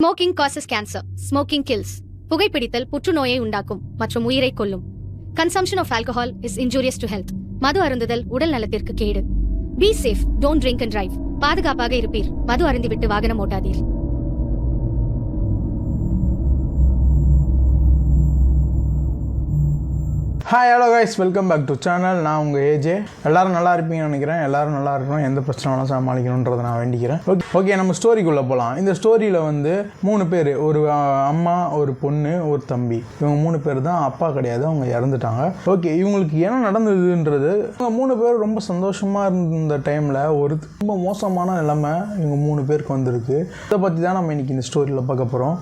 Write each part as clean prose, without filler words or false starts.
Smoking causes cancer. Smoking kills. புகைப்பிடித்தல் புற்றுநோயை உண்டாக்கும் மற்றும் உயிரை கொல்லும். Consumption of alcohol is injurious to health. மது அருந்துதல் உடல் நலத்திற்கு கேடு. Be safe. Don't drink and drive. பாதுகாப்பாக இருப்பீர். மது அருந்திவிட்டு வாகனம் ஓட்டாதீர். Hi hello guys, welcome back to channel. நான் உங்கள் ஏஜே. எல்லோரும் நல்லா இருப்பீங்கன்னு நினைக்கிறேன். எல்லோரும் நல்லா இருக்கணும், எந்த பிரச்சனை வேணாலும் சமாளிக்கணுன்றதை நான் வேண்டிக்கிறேன். ஓகே, நம்ம ஸ்டோரிக்குள்ளே போகலாம். இந்த ஸ்டோரியில் வந்து 3 பேர், ஒரு அம்மா, ஒரு பொண்ணு, ஒரு தம்பி. இவங்க 3 பேர் தான், அப்பா கிடையாது, அவங்க இறந்துட்டாங்க. ஓகே, இவங்களுக்கு என்ன நடந்ததுன்றது, இவங்க 3 பேர் ரொம்ப சந்தோஷமாக இருந்த டைமில் ஒரு ரொம்ப மோசமான நிலைமை இவங்க 3 பேருக்கு வந்திருக்கு. இதை பற்றி தான் நம்ம இன்றைக்கி இந்த ஸ்டோரியில் பார்க்க போகிறோம்.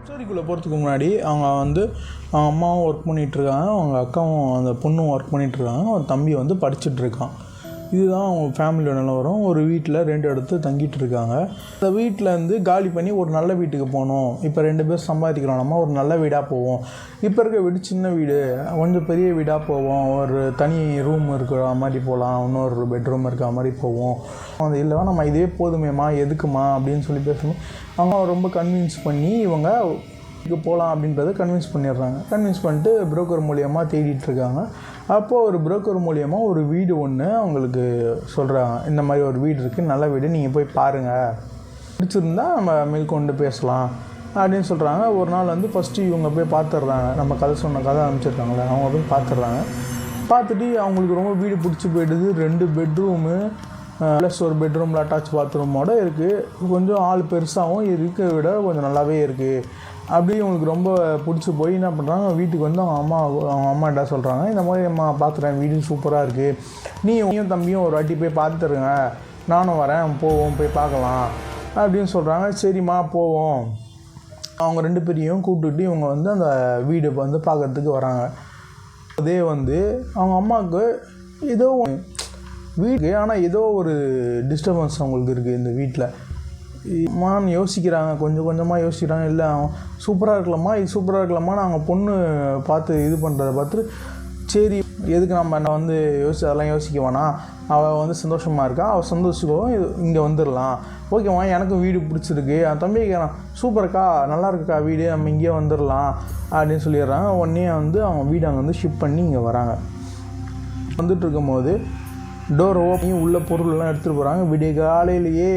ஸ்டோரிக்குள்ளே போகிறதுக்கு முன்னாடி அவங்க அம்மாவும் ஒர்க் பண்ணிகிட்ருக்காங்க, அவங்க அக்காவும் அந்த பொண்ணும் ஒர்க் பண்ணிகிட்ருக்காங்க, ஒரு தம்பி படிச்சுட்ருக்கான். இதுதான் அவங்க ஃபேமிலியோட நிலவரம். ஒரு வீட்டில் 2 இடத்து தங்கிட்டு இருக்காங்க. அந்த வீட்டிலேருந்து காலி பண்ணி ஒரு நல்ல வீட்டுக்கு போகணும். இப்போ 2 பேர் சம்பாதிக்கிறோம், நம்ம ஒரு நல்ல வீடாக போவோம். இப்போ இருக்க வீடு சின்ன வீடு, கொஞ்சம் பெரிய வீடாக போவோம். ஒரு தனி ரூம் இருக்கிற மாதிரி போகலாம், இன்னொரு பெட்ரூம் இருக்கிற மாதிரி போவோம். அது இல்லை, நம்ம இதே போதுமேம்மா, எதுக்குமா அப்படின்னு சொல்லி பேசணும். அவங்க ரொம்ப கன்வின்ஸ் பண்ணி இவங்க போகலாம் அப்படின்றத கன்வின்ஸ் பண்ணிடுறாங்க. கன்வின்ஸ் பண்ணிட்டு புரோக்கர் மூலியமாக தேடிட்டுருக்காங்க. அப்போது ஒரு புரோக்கர் மூலியமாக ஒரு வீடு ஒன்று அவங்களுக்கு சொல்கிறாங்க. இந்த மாதிரி ஒரு வீடு இருக்குது, நல்ல வீடு, நீங்கள் போய் பாருங்கள், பிடிச்சிருந்தா நம்ம மேற்கொண்டு பேசலாம் அப்படின்னு சொல்கிறாங்க. ஒரு நாள் ஃபஸ்ட்டு இவங்க போய் பார்த்துட்றாங்க. நம்ம கதை சொன்ன கதை அனுப்பிச்சிருக்காங்களே, அவங்க போய் பார்த்துட்றாங்க. பார்த்துட்டு அவங்களுக்கு ரொம்ப வீடு பிடிச்சி போயிடுது. 2 பெட்ரூமு ப்ளஸ் ஒரு பெட்ரூமில் அட்டாச் பாத்ரூமோடு இருக்குது. கொஞ்சம் ஆள் பெருசாகவும் இருக்க விட கொஞ்சம் நல்லாவே இருக்குது. அப்படியே இவங்களுக்கு ரொம்ப பிடிச்சி போய் என்ன பண்ணுறாங்க, வீட்டுக்கு அவங்க அம்மாட்ட சொல்கிறாங்க, இந்த மாதிரி அம்மா பார்த்துட்டேன், வீடு சூப்பராக இருக்குது, நீயும் தம்பியும் ஒரு வாட்டி போய் பார்த்துருங்க, நானும் வரேன், போவோம், போய் பார்க்கலாம் அப்படின்னு சொல்கிறாங்க. சரிம்மா போவோம். அவங்க 2 பேரையும் கூப்பிட்டுட்டு இவங்க அந்த வீடு பார்க்குறதுக்கு வராங்க. அதே அவங்க அம்மாவுக்கு ஏதோ வீடு, ஆனால் ஏதோ ஒரு டிஸ்டர்பன்ஸ் அவங்களுக்கு இருக்குது இந்த வீட்டில். மான்னு யோசிக்கிறாங்க, கொஞ்சம் கொஞ்சமாக யோசிக்கிறாங்க. இல்லை சூப்பராக இருக்கலாமா, இது சூப்பராக இருக்கலாமான்னு அவங்க பொண்ணு பார்த்து இது பண்ணுறத பார்த்துட்டு, சரி எதுக்கு நம்ம அதெல்லாம் யோசிக்க வேணாம், அவள் சந்தோஷமாக இருக்கா, அவள் சந்தோஷிக்கவும் இங்கே வந்துடலாம், ஓகேவா, எனக்கும் வீடு பிடிச்சிருக்கு, என் தம்பிக்கு சூப்பர்க்கா, நல்லா இருக்குக்கா வீடு, நம்ம இங்கேயே வந்துடலாம் அப்படின்னு சொல்லிடுறாங்க. உடனே அவங்க வீடு அங்கே ஷிஃப்ட் பண்ணி இங்கே வராங்க. வந்துட்டு இருக்கும்போது டோர் ஓப்பனி உள்ள பொருள்லாம் எடுத்துகிட்டு போகிறாங்க. விடிய காலையிலேயே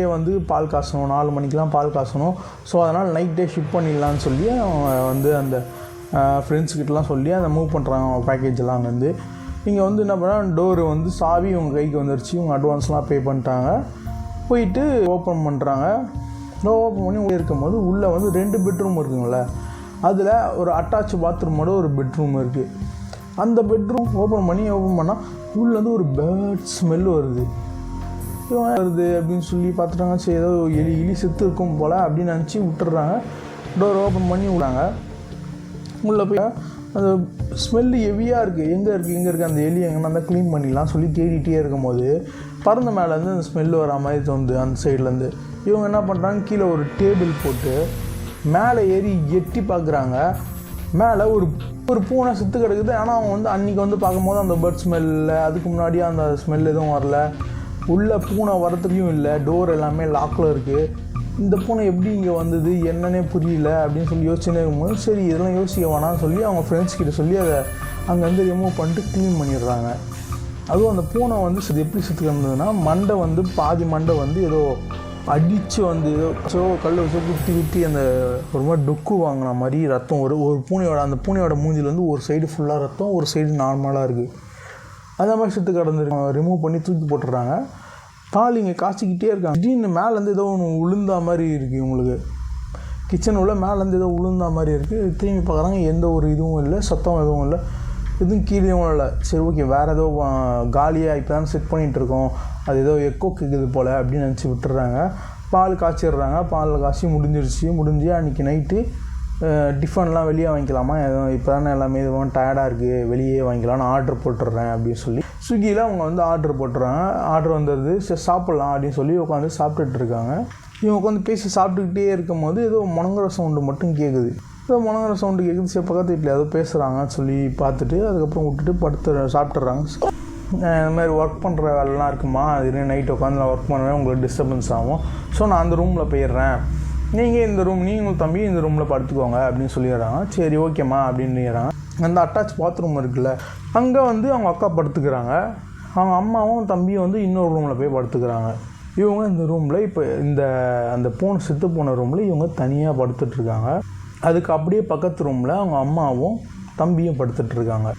பால் காசணும், 4 மணிக்கெலாம் பால் காசணும். ஸோ அதனால் நைட்டே ஷிஃப்ட் பண்ணிடலான்னு சொல்லி அவங்க அந்த ஃப்ரெண்ட்ஸ்கிட்டலாம் சொல்லி அதை மூவ் பண்ணுறாங்க. அவங்க பேக்கேஜெல்லாம் இங்கே என்ன பண்ணால் டோரு சாவி இவங்க கைக்கு வந்துருச்சு. இவங்க அட்வான்ஸ்லாம் பே பண்ணிட்டாங்க. போயிட்டு ஓப்பன் பண்ணுறாங்க. ஓப்பன் பண்ணி உள்ளே இருக்கும்போது உள்ளே 2 பெட்ரூம் இருக்குங்களே, அதில் ஒரு அட்டாச் பாத்ரூமோட ஒரு பெட்ரூம் இருக்குது. அந்த பெட்ரூம் ஓப்பன் பண்ணால் உள்ளே ஒரு பேர்ட் ஸ்மெல் வருது அப்படின்னு சொல்லி பார்த்துட்டாங்க. சரி ஏதோ எலி செத்து இருக்கும் போல் அப்படின்னு நினச்சி விட்டுறாங்க. டோர் ஓப்பன் பண்ணி விடாங்க. உள்ளே போய் அந்த ஸ்மெல்லு ஹெவியாக இருக்குது, எங்கே இருக்குது அந்த எலி எங்கன்னா தான் க்ளீன் பண்ணிடலாம் சொல்லி தேடிகிட்டே இருக்கும்போது பறந்த மேலேருந்து அந்த ஸ்மெல்லு வர மாதிரி தோணுது. அந்த சைட்லேருந்து இவங்க என்ன பண்ணுறாங்க, கீழே ஒரு டேபிள் போட்டு மேலே ஏறி எட்டி பார்க்குறாங்க. மேலே ஒரு பூனை செத்து கிடக்குது. ஆனால் அவங்க அன்றைக்கி பார்க்கும்போது அந்த பேர்ட் ஸ்மெல்ல, அதுக்கு முன்னாடியே அந்த ஸ்மெல் எதுவும் வரல. உள்ளே பூனை வரத்துலையும் இல்லை, டோர் எல்லாமே லாக்கில் இருக்குது. இந்த பூனை எப்படி இங்கே வந்தது என்னன்னே புரியல அப்படின்னு சொல்லி யோசிச்சுனே இருக்கும்போது, சரி இதெல்லாம் யோசிக்க வேணாம்னு சொல்லி அவங்க ஃப்ரெண்ட்ஸ்கிட்ட சொல்லி அதை அங்கேருந்து ரிமூவ் பண்ணிட்டு க்ளீன் பண்ணிடுறாங்க. அதுவும் அந்த பூனை இது எப்படி செத்து கிடந்ததுன்னா, மண்டை பாதி மண்டை ஏதோ அடித்து ஏதோ கல் வச்சு குத்தி அந்த ஒரு மாதிரி டொக்கு வாங்கின மாதிரி ரத்தம் ஒரு பூனையோட, அந்த பூனையோட மூஞ்சில் ஒரு சைடு ஃபுல்லாக ரத்தம், ஒரு சைடு நார்மலாக இருக்குது. அந்த மாதிரி செத்து கிடந்துருக்கு. ரிமூவ் பண்ணி தூக்கி போட்டுடுறாங்க. பால் இங்கே காய்ச்சிக்கிட்டே இருக்காங்க. திடீர்னு மேலேருந்து ஏதோ ஒன்று உளுந்தா மாதிரி இருக்குது. இவங்களுக்கு கிச்சன் உள்ள மேலேருந்து ஏதோ உளுந்தா மாதிரி இருக்குது. திரும்பி பார்க்குறாங்க, எந்த ஒரு இதுவும் இல்லை, சத்தம் எதுவும் இல்லை, எதுவும் கீழேயும் இல்லை. சரி ஓகே, வேறு ஏதோ காலியாக இப்போ தான் செட் பண்ணிகிட்ருக்கோம், அது ஏதோ எக்கோ கேட்குது போல் அப்படின்னு நினச்சி விட்டுறாங்க. பால் காய்ச்சிடுறாங்க. பால் காய்ச்சி முடிஞ்சு அன்றைக்கி நைட்டு டிஃபன்லாம் வெளியே வாங்கிக்கலாமா, எதுவும் இப்போ தானே எல்லாமே எதுவும் டயர்டாக இருக்குது, வெளியே வாங்கிக்கலாம்னு ஆர்டர் போட்டுடுறேன் அப்படின்னு சொல்லி ஸ்விக்கியில் அவங்க ஆர்டர் போட்டுறாங்க. ஆர்டர் வந்துடுது. சரி சாப்பிட்லாம் அப்படின்னு சொல்லி உட்காந்து சாப்பிட்டுட்டு இருக்காங்க. இவங்க உட்காந்து பேசி சாப்பிட்டுக்கிட்டே இருக்கும்போது ஏதோ முணங்குற சவுண்டு மட்டும் கேட்குது. ஏதோ முணங்குற சவுண்டு கேட்குது. சரி பக்கத்து வீட்டில் ஏதோ பேசுகிறாங்கன்னு சொல்லி பார்த்துட்டு அதுக்கப்புறம் விட்டுட்டு சாப்பிட்டுறாங்க. இந்த மாதிரி ஒர்க் பண்ணுற வேலைலாம் இருக்குமா, அது நைட் உட்காந்து நான் ஒர்க் பண்ணுறேன், உங்களுக்கு டிஸ்டர்பன்ஸ் ஆகும், ஸோ நான் அந்த ரூமில் போயிடுறேன், நீங்கள் இந்த ரூம் நீங்களும் தம்பி இந்த ரூமில் படுத்துக்கோங்க அப்படின்னு சொல்லிடுறாங்க. சரி ஓகேம்மா அப்படின்னுறாங்க. அந்த அட்டாச் பாத்ரூம் இருக்குல்ல, அங்கே வந்து அவங்க அக்கா படுத்துக்கிறாங்க, அவங்க அம்மாவும் தம்பியும் வந்து இன்னொரு ரூமில் போய் படுத்துக்கிறாங்க. இவங்க இந்த ரூமில் இப்போ அந்த செத்து போன ரூமில் இவங்க தனியாக படுத்துட்ருக்காங்க. அதுக்கு அப்படியே பக்கத்து ரூமில் அவங்க அம்மாவும் தம்பியும் படுத்துட்ருக்காங்க.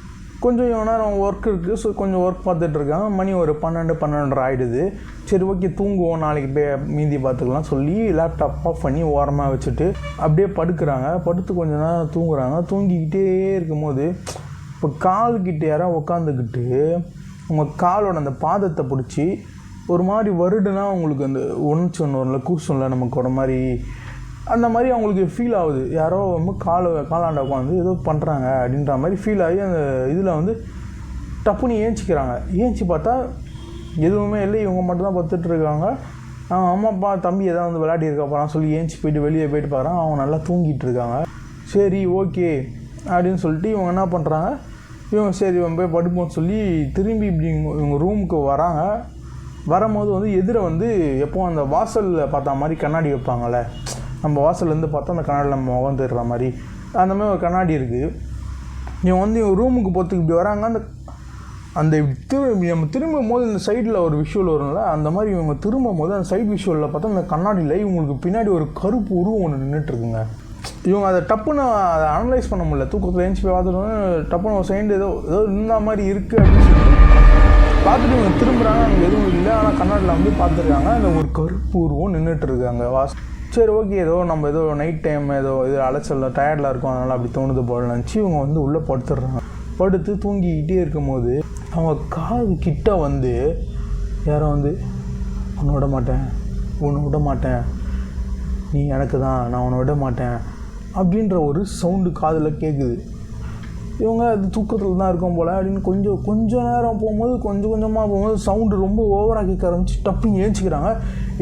கொஞ்சம் நேரம் ஒர்க் இருக்குது, ஸோ கொஞ்சம் ஒர்க் பார்த்துட்ருக்காங்க. மணி ஒரு 12 ஆகிடுது. சரி ஓகே தூங்குவோம், நாளைக்கு போய் மீதி பார்த்துக்கலாம் சொல்லி லேப்டாப் ஆஃப் பண்ணி ஓரமாக வச்சுட்டு அப்படியே படுக்கிறாங்க. படுத்து கொஞ்சம் நேரம் தூங்குறாங்க. தூங்கிக்கிட்டே இருக்கும்போது இப்போ கால்கிட்ட யாராவது உட்காந்துக்கிட்டு உங்கள் காலோட அந்த பாதத்தை பிடிச்சி ஒரு மாதிரி வருடுனா அவங்களுக்கு அந்த ஒன்றுல கூசம்ல நமக்கு ஒரு மாதிரி அந்த மாதிரி அவங்களுக்கு ஃபீல் ஆகுது. யாரோ வந்து காலாண்ட உட்காந்து ஏதோ பண்ணுறாங்க அப்படின்ற மாதிரி ஃபீல் ஆகி அந்த இதில் வந்து டப்புன்னு ஏஞ்சிக்கிறாங்க. ஏஞ்சி பார்த்தா எதுவுமே இல்லை, இவங்க மட்டும்தான் படுத்துட்ருக்காங்க. அம்மா அப்பா தம்பி எதாவது வந்து விளையாடிருக்காப்பான்னு சொல்லி ஏஞ்சி போயிட்டு வெளியே போயிட்டு பாருங்க, அவங்க நல்லா தூங்கிட்டு இருக்காங்க. சரி ஓகே அப்படின்னு சொல்லிட்டு இவங்க என்ன பண்ணுறாங்க, இவங்க சரி இவங்க போய் படுப்போம்னு சொல்லி திரும்பி இப்படி இவங்க ரூமுக்கு வராங்க. வரும்போது வந்து எதிரை வந்து எப்போ அந்த வாசலில் பார்த்தா மாதிரி கண்ணாடி வைப்பாங்கள்ல, நம்ம வாசல்லேருந்து பார்த்தா அந்த கண்ணாடியில் நம்ம முகம் தெரிகிற மாதிரி அந்த மாதிரி ஒரு கண்ணாடி இருக்குது. இவங்க வந்து இவங்க ரூமுக்கு போகிறதுக்கு இப்படி வராங்க. அந்த நம்ம திரும்பும் போது இந்த சைடில் ஒரு விஷுவல் வரும்ல, அந்த மாதிரி இவங்க திரும்பும் போது அந்த சைட் விஷுவலில் பார்த்தா அந்த கண்ணாடியில் இவங்களுக்கு பின்னாடி ஒரு கருப்பு உருவம் ஒன்று நின்றுட்டுருக்குங்க. இவங்க அதை டப்புன்னு அதை அனலைஸ் பண்ண முடியல. தூக்கத்தில் ஏஞ்சி போய் பார்த்துட்டு டப்புன்னு ஒரு சைடு ஏதோ இந்த மாதிரி இருக்குது அப்படின்னு சொல்லி பார்த்துட்டு இவங்க திரும்புகிறாங்க. அங்கே எதுவும் இல்லை, ஆனால் கண்ணாடியில் வந்து பார்த்துருக்காங்க. அந்த ஒரு கருப்பு உருவம் நின்றுட்டுருக்காங்க. சரி ஓகே ஏதோ நைட் டைம் ஏதோ அலைச்சல் டயர்டில் இருக்கும், அதனால் அப்படி தோணுது போல நினச்சி இவங்க வந்து உள்ளே படுத்துடுறாங்க. படுத்து தூங்கிக்கிட்டே இருக்கும்போது அவங்க காது கிட்ட வந்து யாரோ வந்து உன்னை விட மாட்டேன் நீ எனக்கு தான், நான் உன்னை விட மாட்டேன் அப்படின்ற ஒரு சவுண்டு காதில் கேட்குது. இவங்க அது தூக்கத்தில் தான் இருக்கும் போல் அப்படின்னு கொஞ்சம் நேரம் போகும்போது கொஞ்சமாக போகும்போது சவுண்டு ரொம்ப ஓவராக கேட்க ஆரம்பிச்சு டப்புன்னு ஏஞ்சிக்கிறாங்க.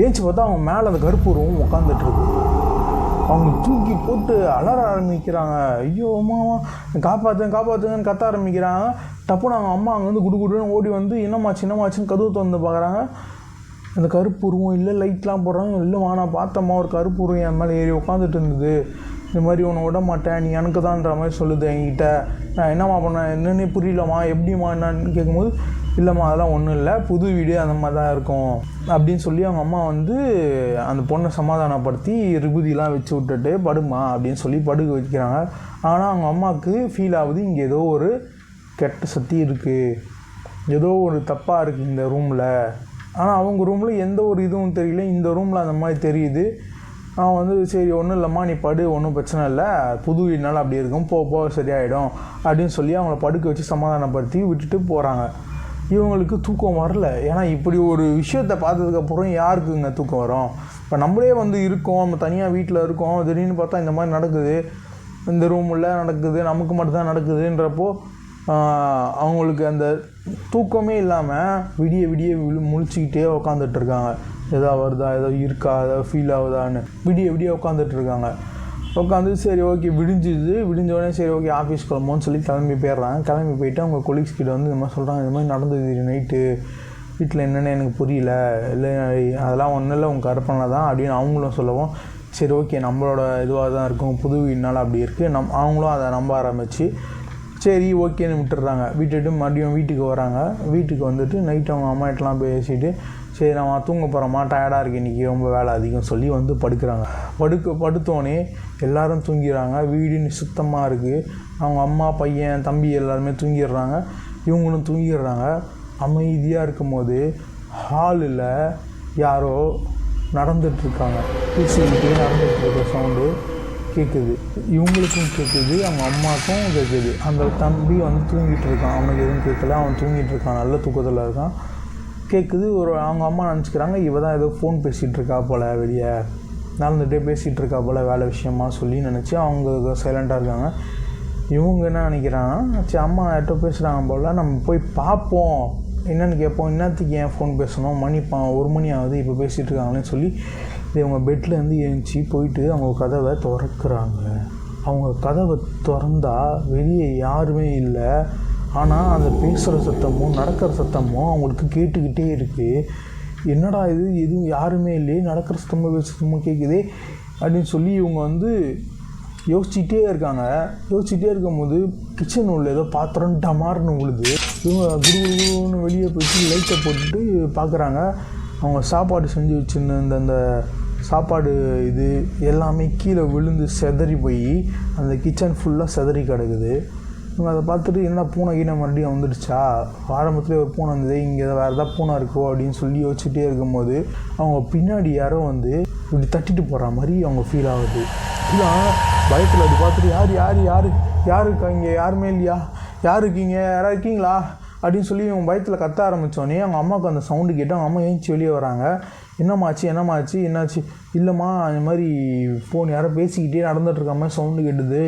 ஏஞ்சி பார்த்தா அவங்க மேலே அந்த கருப்பு உருவம் உட்காந்துட்ருக்கு. அவங்க தூக்கி போட்டு அலற ஆரம்பிக்கிறாங்க. ஐயோ அம்மா காப்பாற்றுங்கன்னு கத்த ஆரம்பிக்கிறாங்க. டப்புன்னு அவங்க அம்மா அங்கே வந்து குடுன்னு ஓடி வந்து என்னமாச்சுன்னு கதவு திறந்து பார்க்குறாங்க. அந்த கருப்பு உருவம் இல்லை, லைட்லாம் போடுறாங்க. இல்லைம்மா நான் பார்த்தம்மா ஒரு கருப்பு உருவம் என் மேலே ஏறி உட்காந்துட்டு இருந்தது, இந்த மாதிரி உன்னை விட மாட்டேன் நீ எனக்கு தான்ன்ற மாதிரி சொல்லுது என்கிட்ட, நான் என்னம்மா பண்ணேன் என்னென்னு புரியலம்மா எப்படிம்மா என்னன்னு கேட்கும்போது இல்லைம்மா அதெல்லாம் ஒன்றும் இல்லை, புது வீடு அந்த மாதிரி தான் இருக்கும் அப்படின்னு சொல்லி அவங்க அம்மா வந்து அந்த பொண்ணை சமாதானப்படுத்தி விபூதியெலாம் வச்சு விட்டுட்டு படுமா அப்படின்னு சொல்லி படுக்க வைக்கிறாங்க. ஆனால் அவங்க அம்மாவுக்கு ஃபீல் ஆகுது இங்கே ஏதோ ஒரு கெட்ட சக்தி இருக்குது, ஏதோ ஒரு தப்பாக இருக்குது இந்த ரூமில். ஆனால் அவங்க ரூமில் எந்த ஒரு இதுவும் தெரியல, இந்த ரூமில் அந்த மாதிரி தெரியுது. அவன் வந்து சரி ஒன்றும் இல்லைம்மா நீ படு, ஒன்றும் பிரச்சனை இல்லை, புது வீடுனால அப்படி இருக்கும், போ சரியாயிடும் அப்படின்னு சொல்லி அவங்கள படுக்க வச்சு சமாதானப்படுத்தி விட்டுட்டு போகிறாங்க. இவங்களுக்கு தூக்கம் வரல. ஏன்னா இப்படி ஒரு விஷயத்தை பார்த்ததுக்கப்புறம் யாருக்குங்க தூக்கம் வரும்? இப்போ நம்மளே வந்து இருக்கோம், நம்ம தனியாக வீட்டில் இருக்கோம், திடீர்னு பார்த்தா இந்த மாதிரி நடக்குது, இந்த ரூமில் நடக்குது, நமக்கு மட்டும்தான் நடக்குதுன்றப்போ அவங்களுக்கு அந்த தூக்கமே இல்லாமல் விடிய முழிச்சிக்கிட்டே உக்காந்துட்ருக்காங்க. எதாவது வருதா, ஏதோ இருக்கா, ஏதோ ஃபீல் ஆகுதான்னு விடிய உட்காந்துட்ருக்காங்க. உட்காந்து சரி ஓகே விடிஞ்சோடனே சரி ஓகே ஆஃபீஸ் கிளம்போன்னு சொல்லி கிளம்பி போயிட்டு அவங்க கொலீக்ஸ் கிட்ட வந்து இந்த மாதிரி சொல்கிறாங்க, இந்த மாதிரி நடந்தது நைட்டு வீட்டில் என்னென்னு எனக்கு புரியல, இல்லை அதெல்லாம் ஒன்றும் இல்லை உங்கள் கற்பனை தான் அப்படின்னு அவங்களும் சொல்லவும் சரி ஓகே நம்மளோட இதுவாக தான் இருக்கும், புது வீடுனால அப்படி இருக்குது, அவங்களும் அதை நம்ப ஆரம்பித்து சரி ஓகேன்னு விட்டுடுறாங்க. விட்டுட்டு மறுபடியும் வீட்டுக்கு வராங்க. வீட்டுக்கு வந்துட்டு நைட்டு அவங்க அம்மாட்டெலாம் பேசிவிட்டு சரி நான் தூங்க போகிறோமா, டயர்டாக இருக்குது இன்றைக்கி, ரொம்ப வேலை அதிகம் சொல்லி வந்து படுக்கிறாங்க. படுத்தோடனே எல்லோரும் தூங்கிடுறாங்க. வீடு சுத்தமாக இருக்குது. அவங்க அம்மா பையன் தம்பி எல்லாருமே தூங்கிடுறாங்க. இவங்களும் தூங்கிடுறாங்க. அமைதியாக இருக்கும்போது ஹாலில் யாரோ நடந்துகிட்ருக்காங்க, பேசிக்கிட்டே நடந்துகிட்ருக்க சவுண்டு கேட்குது. இவங்களுக்கும் கேட்குது, அவங்க அம்மாவுக்கும் கேட்குது. அந்த தம்பி வந்து தூங்கிட்டு இருக்கான், அவனுக்கு எதுவும் கேட்கல, அவன் தூங்கிட்டு இருக்கான், நல்ல தூக்கத்தில் இருக்கான். கேட்குது. அவங்க அம்மா நினச்சிக்கிறாங்க இவ தான் ஏதோ ஃபோன் பேசிகிட்டு இருக்கா போல், வெளியே நடந்துகிட்டே பேசிகிட்டு இருக்கா போல் வேலை விஷயமா சொல்லி நினச்சி அவங்க சைலண்ட்டாக இருக்காங்க. இவங்க என்ன நினைக்கிறாங்கன்னா சரி அம்மா யார்கிட்ட பேசுகிறாங்க போல், நம்ம போய் பார்ப்போம் என்னென்னு கேட்போம், என்னத்துக்கு ஏன் ஃபோன் பேசணும், மணி 1 மணி ஆகுது இப்போ பேசிகிட்டு இருக்காங்களேன்னு சொல்லி இவங்க பெட்லேருந்து எழுந்துச்சி போயிட்டு அவங்க கதவை திறக்கிறாங்க. அவங்க கதவை திறந்தா வெளியே யாருமே இல்லை. ஆனால் அந்த பேசுகிற சத்தமும் நடக்கிற சத்தமும் அவங்களுக்கு கேட்டுக்கிட்டே இருக்குது. என்னடா இது எதுவும் யாருமே இல்லையே, நடக்கிற சத்தமும் பேசுகிற சத்தமும் கேட்குதே அப்படின்னு சொல்லி இவங்க வந்து யோசிச்சுட்டே இருக்காங்க. யோசிச்சுட்டே இருக்கும்போது கிச்சன் உள்ள ஏதோ பாத்திரம் டமார்னு விழுது. இவங்க குடுகுடுன்னு வெளியே போயிட்டு லைட்டை போட்டுட்டு பார்க்குறாங்க. அவங்க சாப்பாடு செஞ்சு வச்சுருந்த அந்த சாப்பாடு இது எல்லாமே கீழே விழுந்து செதறி போய் அந்த கிச்சன் ஃபுல்லாக செதறி கிடக்குது. இவங்க அதை பார்த்துட்டு என்ன பூனை கீனை மறுபடியும் வந்துடுச்சா, ஆரம்பத்துலேயே ஒரு பூனை வந்தது, இங்கே வேறு எதாவது பூனை இருக்கோ அப்படின்னு சொல்லி யோசிச்சுட்டே இருக்கும்போது அவங்க பின்னாடி யாரோ வந்து இப்படி தட்டிட்டு போகிற மாதிரி அவங்க ஃபீல் ஆகுது. இல்லை பயத்தில் அப்படி பார்த்துட்டு யார் இருக்கா, இங்கே யாருமே இல்லையா, யார் இருக்கீங்க, யாராவது இருக்கீங்களா அப்படின்னு சொல்லி அவங்க பயத்தில் கத்த ஆரம்பித்தோடனே அவங்க அம்மாவுக்கு அந்த சவுண்டு கேட்டு அவங்க அம்மா ஏஞ்சி வெளியே வராங்க. என்னாச்சு, இல்லைம்மா இந்த மாதிரி ஃபோன் யாரோ பேசிக்கிட்டே நடந்துகிட்ருக்க மாதிரி சவுண்டு கேட்டுது,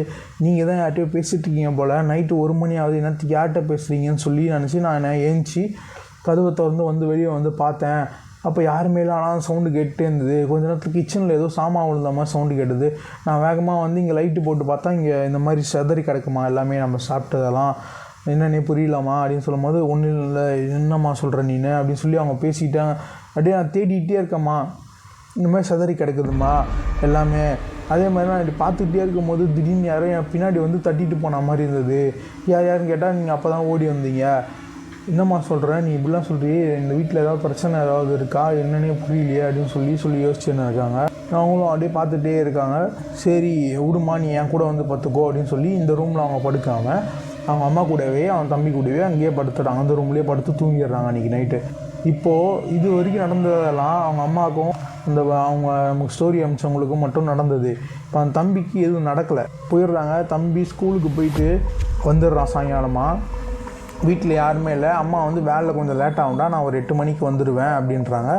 நீங்கள் தான் யார்கிட்டயோ பேசிகிட்ருக்கீங்க போல், நைட்டு 1 மணி ஆகுது, என்னத்துக்கு யார்கிட்ட பேசுகிறீங்கன்னு சொல்லி நினச்சி நான் ஏஞ்சி கதவை திறந்து வந்து வெளியே வந்து பார்த்தேன். அப்போ யாருமே இல்லை, ஆனால் சவுண்டு கேட்டுகிட்டே இருந்தது. கொஞ்ச நேரத்துக்கு கிச்சனில் ஏதோ சாமான் விழுந்த மாதிரி சவுண்டு கேட்டுது. நான் வேகமாக வந்து இங்கே லைட்டு போட்டு பார்த்தா இங்கே இந்த மாதிரி செதறி கிடக்குமா எல்லாமே நம்ம சாப்பிட்டதெல்லாம், என்னன்னே புரியலாமா அப்படின்னு சொல்லும் போது ஒன்றும் இல்லை, என்னம்மா சொல்கிற நீனு அப்படின்னு சொல்லி அவங்க பேசிக்கிட்டாங்க. அப்படியே நான் தேடிக்கிட்டே இருக்கேம்மா, இந்த மாதிரி செதறி கிடக்குதும்மா எல்லாமே. அதே மாதிரி நான் இப்படி பார்த்துக்கிட்டே இருக்கும்போது திடீர்னு யாரும் என் பின்னாடி வந்து தட்டிட்டு போன மாதிரி இருந்தது. யாருன்னு கேட்டால் நீங்கள் அப்போ தான் ஓடி வந்தீங்க. என்னம்மா சொல்கிறேன், நீ இப்படிலாம் சொல்கிறியே, இந்த வீட்டில் ஏதாவது பிரச்சனை ஏதாவது இருக்கா, என்னன்னே புரியலையே அப்படின்னு சொல்லி யோசிச்சுன்னு இருக்காங்க. அவங்களும் அப்படியே பார்த்துட்டே இருக்காங்க. சரி விடுமா, நீ என் கூட வந்து பார்த்துக்கோ அப்படின்னு சொல்லி இந்த ரூமில் அவங்க படுக்காமல் அவங்க அம்மா கூடவே அவன் தம்பி கூடவே அங்கேயே படுத்துட்டாங்க. அந்த ரூம்லேயே படுத்து தூங்கிடுறாங்க அன்றைக்கி நைட்டு. இப்போது இது வரைக்கும் நடந்ததெல்லாம் அவங்க அம்மாவுக்கும் அவங்க நமக்கு ஸ்டோரி அமிச்சவங்களுக்கும் மட்டும் நடந்தது. இப்போ அந்த தம்பிக்கு எதுவும் நடக்கலை. போயிடுறாங்க. தம்பி ஸ்கூலுக்கு போயிட்டு வந்துடுறான் சாயங்காலமாக. வீட்டில் யாருமே இல்லை. அம்மா வந்து வேலையில் கொஞ்சம் லேட்டாகும்டா, நான் ஒரு 8 மணிக்கு வந்துடுவேன் அப்படின்றாங்க.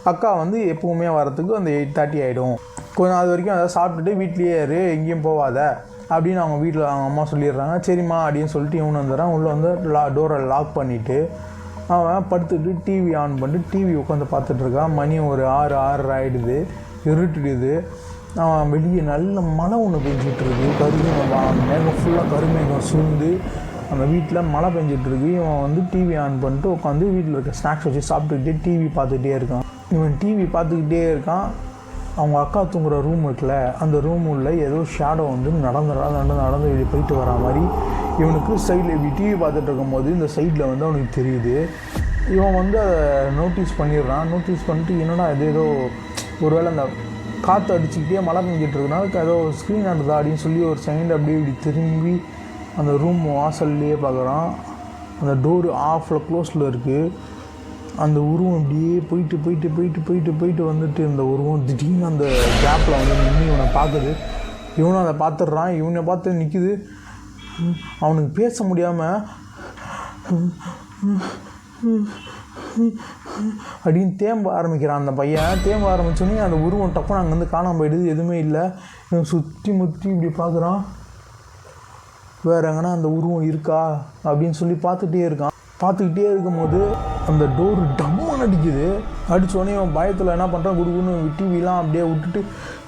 அக்கா வந்து எப்போவுமே வரத்துக்கு அந்த 8:30 ஆகிடும். கொஞ்சம் அது வரைக்கும் அதை சாப்பிட்டுட்டு வீட்லேயே இரு, எங்கேயும் போகாத அப்படின்னு அவங்க வீட்டில் அவங்க அம்மா சொல்லிடுறாங்க. சரிம்மா அப்படின்னு சொல்லிட்டு இவனு வந்துடுறான். உள்ளே வந்து டோரை லாக் பண்ணிவிட்டு அவன் படுத்துட்டு டிவி ஆன் பண்ணிட்டு டிவி உட்காந்து பார்த்துட்ருக்கான். மணி ஒரு 6-6:30 ஆகிடுது, இருட்டுடுது. அவன் வெளியே நல்ல மழை ஒன்று பெஞ்சிட்ருக்கு. மேகம் ஃபுல்லாக கருமேகம் சூழ்ந்து அந்த வீட்டில் மழை பெஞ்சிட்ருக்கு. இவன் வந்து டிவி ஆன் பண்ணிட்டு உட்காந்து வீட்டில் இருக்க ஸ்நாக்ஸ் வச்சு சாப்பிட்டுக்கிட்டே டிவி பார்த்துக்கிட்டே இருக்கான். இவன் டிவி பார்த்துக்கிட்டே இருக்கான். அவங்க அக்கா தூங்குகிற ரூம் இருக்குல்ல, அந்த ரூம் உள்ள ஏதோ ஷேடோ வந்து நடந்து இப்படி போயிட்டு வர மாதிரி இவனுக்கு சைடில் இப்படி டிவி பார்த்துட்டு இருக்கும்போது இந்த சைடில் வந்து அவனுக்கு தெரியுது. இவன் வந்து அதை நோட்டீஸ் பண்ணிடுறான். நோட்டீஸ் பண்ணிட்டு என்னடா இது ஏதோ ஒருவேளை அந்த காற்று அடிச்சுக்கிட்டே மழை பெஞ்சிட்டு இருக்குனால ஏதோ ஸ்க்ரீன் ஆடுதா அப்படின்னு சொல்லி ஒரு செகண்ட் அப்படியே இப்படி திரும்பி அந்த ரூம் வாசல்லையே பார்க்குறான். அந்த டோரு ஆஃபில் க்ளோஸில் இருக்குது. அந்த உருவம் அப்படியே போயிட்டு வந்துட்டு இந்த உருவம் திடீர்னு அந்த கேப்பில் வந்து நின்று இவனை பார்க்குது. இவனும் அதை பார்த்துடுறான். இவனை பார்த்து நிற்குது. அவனுக்கு பேச முடியாமல் அப்படின்னு தேம்ப ஆரம்பிக்கிறான். அந்த பையன் தேம்ப ஆரம்பித்தோடனே அந்த உருவம் டப்புன்னு அங்கேருந்து காணாமல் போயிடுது. எதுவுமே இல்லை. இவன் சுற்றி இப்படி பார்க்குறான். வேறு எங்கன்னா அந்த உருவம் இருக்கா அப்படின்னு சொல்லி பார்த்துக்கிட்டே இருக்கும்போது அந்த டோரு டம்முன்னு அடிக்குது. அடித்தோடனே அவன் பயத்தில் என்ன பண்ணுறான், குடுகுன்னு டிவிலாம் அப்படியே விட்டுட்டு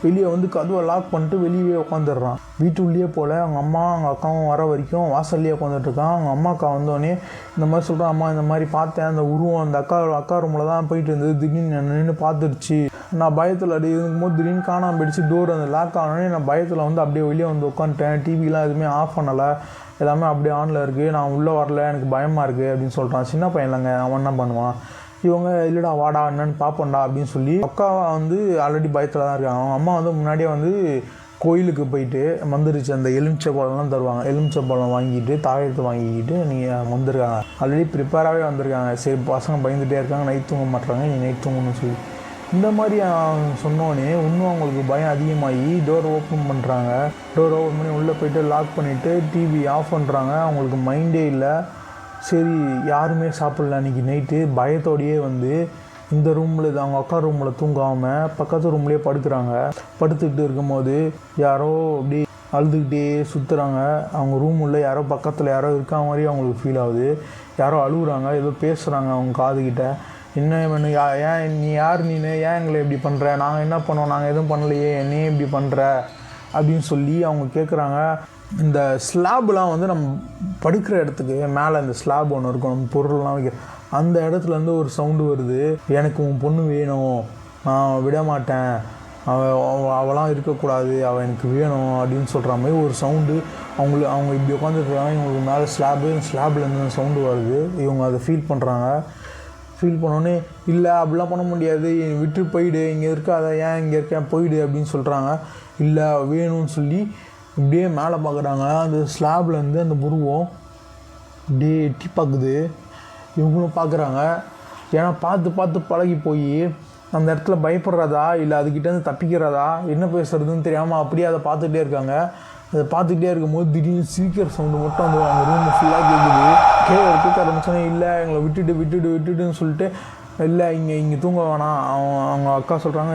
வெளியே வந்து கதவை லாக் பண்ணிட்டு வெளியே உட்காந்துடுறான். வீட்டுள்ளேயே போல் அவங்க அம்மா அவங்க அக்காவும் வர வரைக்கும் வாசல்லையே உட்காந்துட்ருக்கான். அவங்க அம்மா அக்கா வந்தோடனே இந்த மாதிரி சொல்கிறான், அம்மா இந்த மாதிரி பார்த்தேன், அந்த உருவம் அந்த அக்கா ரூமில் தான் போயிட்டு இருந்தது, திடீர்னு நின்று பார்த்துடுச்சு. நான் பயத்தில் அப்படி இருக்கும்போது திடீர்னு காணாமல் போயிடுச்சு. டோர் அந்த லாக் ஆனோடனே நான் பயத்தில் வந்து அப்படியே வெளியே வந்து உட்காந்துட்டேன். டிவிலாம் எதுவுமே ஆஃப் பண்ணலை, எல்லாமே அப்படியே ஆனில் இருக்குது, நான் உள்ளே வரல, எனக்கு பயமாக இருக்குது அப்படின்னு சொல்கிறான். சின்ன பையன் இல்லைங்க, அவன் என்ன பண்ணுவான். இவங்க இல்லைடா வாடா என்னன்னு பார்ப்போம்டா அப்படின்னு சொல்லி அக்கா வந்து ஆல்ரெடி பயத்தில் தான் இருக்காங்க. அவங்க அம்மா வந்து முன்னாடியே வந்து கோயிலுக்கு போயிட்டு வந்துருச்சு. அந்த எலுமிச்சை பழம்லாம் தருவாங்க, எலுமிச்சை பழம் வாங்கிட்டு தாயத்தை வாங்கிக்கிட்டு நீங்கள் வந்திருக்காங்க. ஆல்ரெடி ப்ரிப்பேராகவே வந்திருக்காங்க. சரி பசங்க பயந்துகிட்டே இருக்காங்க, நைட் தூங்க மாட்டுறாங்க, நீ நைட் தூங்கணும்னு சொல்லி இந்த மாதிரி சொன்னோடனே இன்னும் அவங்களுக்கு பயம் அதிகமாகி டோர் ஓப்பன் பண்ணுறாங்க. டோர் ஓப்பன் பண்ணி உள்ளே போய்ட்டு லாக் பண்ணிவிட்டு டிவி ஆஃப் பண்ணுறாங்க. அவங்களுக்கு மைண்டே இல்லை. சரி யாருமே சாப்பிடல அன்றைக்கி நைட்டு. பயத்தோடையே வந்து இந்த ரூமில் அவங்க அக்கா ரூமில் தூங்காமல் பக்கத்து ரூம்லேயே படுக்கிறாங்க. படுத்துக்கிட்டு இருக்கும்போது யாரோ அப்படி அழுதுகிட்டே சுற்றுறாங்க. அவங்க ரூம் உள்ள யாரோ பக்கத்தில் யாரோ இருக்கா மாதிரி அவங்களுக்கு ஃபீல் ஆகுது. யாரோ அழுகுறாங்க, ஏதோ பேசுகிறாங்க அவங்க காதுகிட்ட. என்ன வேணும், ஏன் நீ யார், நீ ஏன் எங்களை இப்படி பண்ணுற, நாங்கள் என்ன பண்ணோம், நாங்கள் எதுவும் பண்ணலையே, என்னையே இப்படி பண்ணுற அப்படின்னு சொல்லி அவங்க கேட்குறாங்க. இந்த ஸ்லாப்லாம் வந்து நம்ம படுக்கிற இடத்துக்கு மேலே இந்த ஸ்லாப் ஒன்று இருக்கும், நம்ம பொருள்லாம் வைக்கிற அந்த இடத்துலேருந்து ஒரு சவுண்டு வருது. எனக்கு உன் பொண்ணு வேணும், நான் விட மாட்டேன், அவளாம் இருக்கக்கூடாது, அவள் எனக்கு வேணும் அப்படின்னு சொல்கிற மாதிரி ஒரு சவுண்டு. அவங்க இப்படி உட்காந்துருக்காங்க, இவங்களுக்கு மேலே ஸ்லாப்லேருந்து அந்த சவுண்டு வருது. இவங்க அதை ஃபீல் பண்ணுறாங்க. ஃபீல் பண்ணோன்னே இல்லை அப்படிலாம் பண்ண முடியாது, விட்டு போயிடு, இங்கே இருக்காத, ஏன் இங்கே இருக்கேன், போயிடு அப்படின்னு சொல்கிறாங்க. இல்லை வேணும்னு சொல்லி இப்படியே மேலே பார்க்குறாங்க. அந்த ஸ்லாப்லேருந்து அந்த புருவம் இப்படியே எட்டி பார்க்குது. இவங்களும் பார்க்குறாங்க. ஏன்னா பார்த்து பழகி போய் அந்த இடத்துல பயப்படுறதா இல்லை அதுக்கிட்டேருந்து தப்பிக்கிறதா என்ன பேசுறதுன்னு தெரியாமல் அப்படியே அதை பார்த்துக்கிட்டே இருக்காங்க. அதை பார்த்துக்கிட்டே இருக்கும்போது திடீர்னு சிரிக்கிற சவுண்டு மட்டும் அந்த அவங்க ரூம் ஃபுல்லாக கேட்க ஆரம்பிச்சோன்னே இல்லை எங்களை விட்டுட்டுன்னு சொல்லிட்டு இல்லை இங்கே தூங்க வேணாம். அவங்க அக்கா சொல்கிறாங்க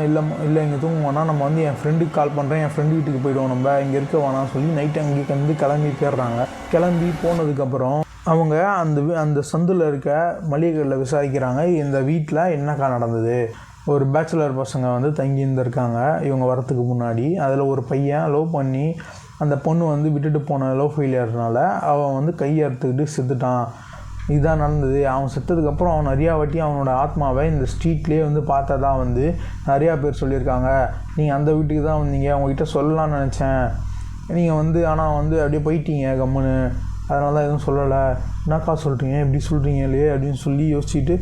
இல்லை இங்கே தூங்க வேணாம், நம்ம வந்து என் ஃப்ரெண்டுக்கு கால் பண்ணுறேன், என் ஃப்ரெண்டு வீட்டுக்கு போய்டுவோம், நம்ம இங்கே இருக்க வேணாம் சொல்லி நைட்டு அங்கேயே வந்து கிளம்பி போயிடுறாங்க. கிளம்பி போனதுக்கப்புறம் அவங்க அந்த சந்தில் இருக்க மளிகை கடையில் விசாரிக்கிறாங்க, இந்த வீட்டில் என்னக்கா நடந்தது. ஒரு பேச்சுலர் பசங்க வந்து தங்கி இருந்திருக்காங்க இவங்க வரத்துக்கு முன்னாடி. அதில் ஒரு பையன் லவ் பண்ணி அந்த பொண்ணு வந்து விட்டுட்டு போன லவ் ஃபெயிலியர்னால அவன் வந்து கையை அறுத்துக்கிட்டு செத்துட்டான். இதுதான் நடந்தது. அவன் செத்ததுக்கப்புறம் அவன் நிறையா வாட்டி அவனோட ஆத்மாவை இந்த ஸ்ட்ரீட்லேயே வந்து பார்த்ததா வந்து நிறையா பேர் சொல்லியிருக்காங்க. நீங்கள் அந்த வீட்டுக்கு தான் வந்தீங்க, அவங்ககிட்ட சொல்லலாம்னு நினச்சேன், நீங்கள் வந்து ஆனால் வந்து அப்படியே போயிட்டீங்க கம்முன்னு, அதனால தான் எதுவும் சொல்லலை, என்னக்கா சொல்கிறீங்க இப்படி சொல்கிறீங்களே அப்படின்னு சொல்லி யோசிச்சுட்டு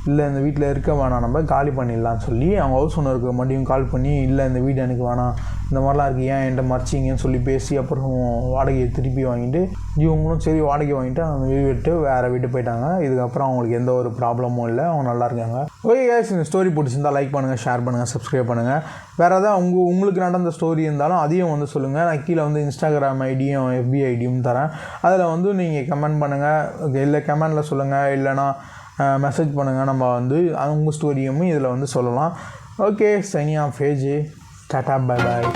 இல்லை இந்த வீட்டில் இருக்க வேணாம், நம்ம காலி பண்ணிடலான்னு சொல்லி அவங்க ஹவுஸ் ஓனருக்கு மறுபடியும் கால் பண்ணி இல்லை இந்த வீடு எனக்கு வேணாம், இந்த மாதிரிலாம் இருக்குது, ஏன் என்கிட்ட மறைச்சிங்கன்னு சொல்லி பேசி அப்புறம் வாடகையை திருப்பி வாங்கிட்டு இவங்களும் சரி வாடகை வாங்கிட்டு அந்த வீடு விட்டு வேறு வீட்டு போயிட்டாங்க. இதுக்கப்புறம் அவங்களுக்கு எந்த ஒரு ப்ராப்ளமும் இல்லை, அவங்க நல்லா இருக்காங்க. ஓகே கைஸ், இந்த ஸ்டோரி பிடிச்சிருந்தால் லைக் பண்ணுங்கள், ஷேர் பண்ணுங்கள், சப்ஸ்கிரைப் பண்ணுங்கள். வேறு ஏதாவது உங்களுக்கு நடந்த ஸ்டோரி இருந்தாலும் அதையும் வந்து சொல்லுங்கள். நான் கீழே வந்து இன்ஸ்டாகிராம் ஐடியும் FB ஐடியும் தரேன். அதில் வந்து நீங்கள் கமெண்ட் பண்ணுங்கள், இல்லை கமெண்டில் சொல்லுங்கள், இல்லைனா மெசேஜ் பண்ணுங்கள். நம்ம வந்து உங்கள் ஸ்டோரியும் இதில் வந்து சொல்லலாம். Okay, signing off age. Tata, bye bye.